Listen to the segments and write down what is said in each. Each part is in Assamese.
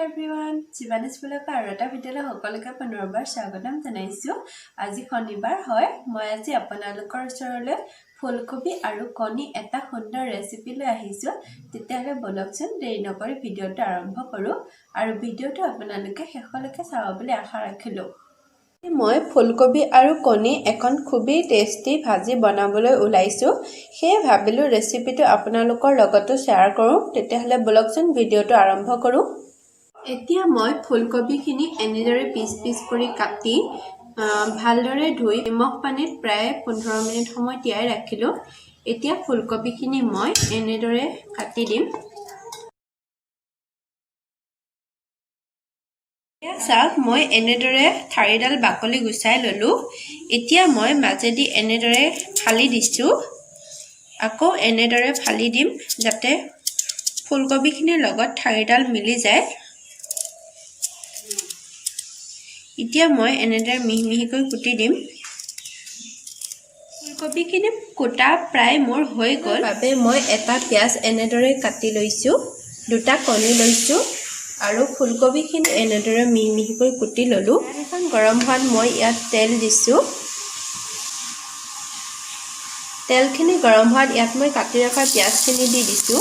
everyone, Sivanis Pulaka Rata Videla Hokolaka Panorba Shagadam Tanaisu, Azi Konibar Hoy, Moyazi Apanalukar Sorle, Fulkobi Aru Koni eta Honda recipe Lahisu, Titale Bolokson, they no video to Aramporu, Aru video to Apanaluka Hekolaka Savabile Harakilo. মই ফুলকবি আৰু কণী এখন খুবই টেস্টি ভাজি বনাবলৈ উলাইছো সেই ভাবিলো ৰেচিপিটো আপোনালোকৰ লগতো শেয়াৰ কৰো তেতিয়াহলে ব্লগজন ভিডিওটো আৰম্ভ কৰো এতিয়া মই ফুলকবিখিনি এনেদৰে পিচ কৰি কাটি ভালদৰে ধুই নিমখ পানীত প্ৰায় 15 মিনিট সময় তিয়াই ৰাখিলো এতিয়া ফুলকবিখিনি মই এনেদৰে কাটি দিম সাক মই এনেদৰে থাৰিডাল বাকলি গুছাই ললো এতিয়া মই মাজেদি এনেদৰে ফালি দিছো আকৌ এনেদৰে ফালি দিম যাতে ফুলকবিখিনিৰ লগত থাৰিডাল মিলি যায় এতিয়া মই এনেদৰে মিহিকৈ কুটি দিম ফুলকবিখিনি কুটা প্ৰায় মোৰ হৈ গল বাবে মই এটা পিয়াজ এনেদৰে কাটি লৈছো দুটা কণী লৈছো আৰু ফুলকবিখিনি এনেদৰে মিহিকৈ কুটি ললো এখন গৰম হোৱাত মই ইয়াত তেল দিছো তেলখিনি গৰম হোৱাত ইয়াত মই কাটি ৰখা পিয়াজখিনি দি দিছো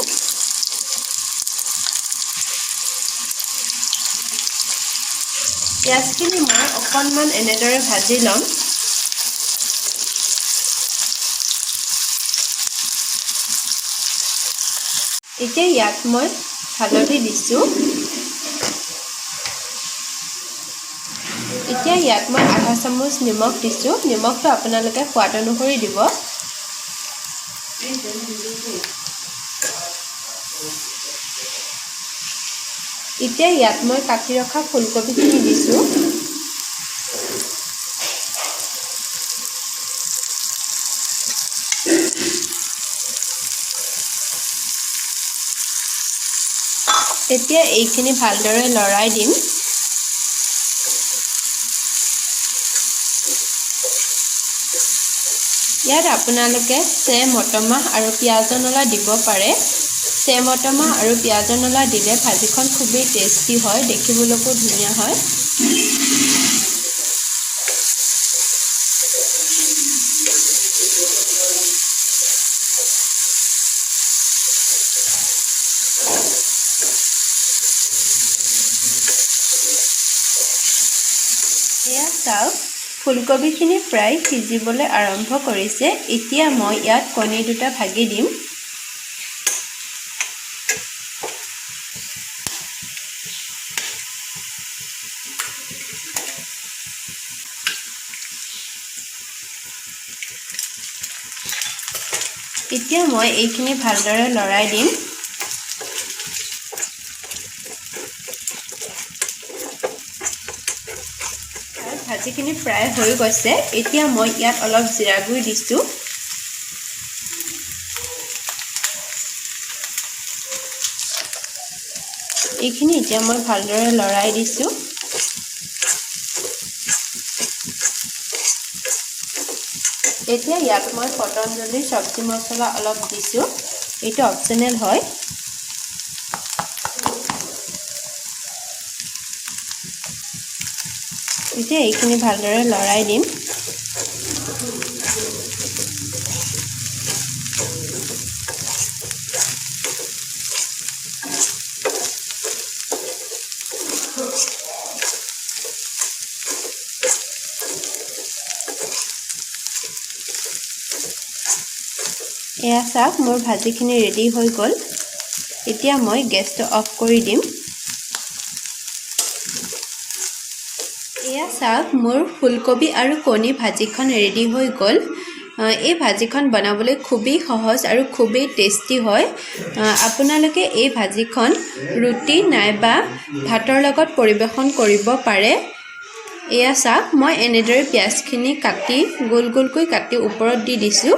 পিয়াজখিনি মই অকণমান এনেদৰে ভাজি লম এতিয়া ইয়াত মই হালধি দিছো এতিয়া ইয়াত মই আধা চামুচ নিমখ দিছো নিমখটো আপোনালোকে সোৱাদ অনুসৰি দিব এতিয়া ইয়াত মই কাটি ৰখা ফুলকবিখিনি দিছো এতিয়া এইখিনি ভালদৰে লৰাই দিম ইয়াত আপোনালোকে মটৰমাহ আৰু পিয়াজনলা দিব পাৰে মটৰমাহ আৰু পিয়াজনলা দিলে ভাজিখন খুবেই টেস্টি হয় দেখিবলৈকো ধুনীয়া হয় এয়া চাওক ফুলকবিখিনি প্ৰায় সিজিবলৈ আৰম্ভ কৰিছে এতিয়া মই ইয়াত কণী দুটা ভাগি দিম এতিয়া মই এইখিনি ভালদৰে লৰাই দিম ভাজিখিনি প্ৰায় হৈ গৈছে এতিয়া মই ইয়াত অলপ জিৰা গুড়ি দিছো এইখিনি এতিয়া মই ভালদৰে লৰাই দিছো এতিয়া ইয়াত মই পতঞ্জলি সবজি মছলা অলপ দিছো এইটো অপচনেল হয় এতিয়া এইখিনি ভালদৰে লৰাই দিম এয়া চাওক মোৰ ভাজিখিনি ৰেডি হৈ গল এতিয়া মই গেছটো অফ কৰি দিম এয়া চাওক মোৰ ফুলকবি আৰু কণী ভাজিখন ৰেডি হৈ গল এই ভাজিখন বনাবলৈ খুবেই সহজ আৰু খুবেই টেস্টি হয় আপোনালোকে এই ভাজিখন ৰুটি নাইবা ভাতৰ লগত পৰিবেশন কৰিব পাৰে এয়া চাওক মই এনেদৰে পিয়াজখিনি কাটি গোলকৈ কাটি ওপৰত দি দিছো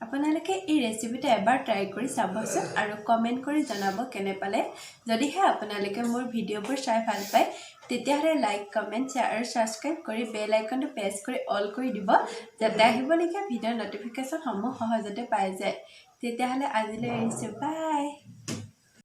আপোনালোকে এই ৰেচিপিটো এবাৰ ট্ৰাই কৰি চাবচোন আৰু কমেন্ট কৰি জনাব কেনে পালে যদিহে আপোনালোকে মোৰ ভিডিঅ'বোৰ চাই ভাল পায় তেতিয়াহ'লে লাইক কমেণ্ট শ্বেয়াৰ আৰু ছাবস্ক্ৰাইব কৰি বেল আইকনটো প্ৰেছ কৰি অল কৰি দিব যাতে আহিবলগীয়া ভিডিঅ'ৰ নটিফিকেশ্যনসমূহ সহজতে পাই যায় তেতিয়াহ'লে আজিলৈ এৰিছোঁ বাই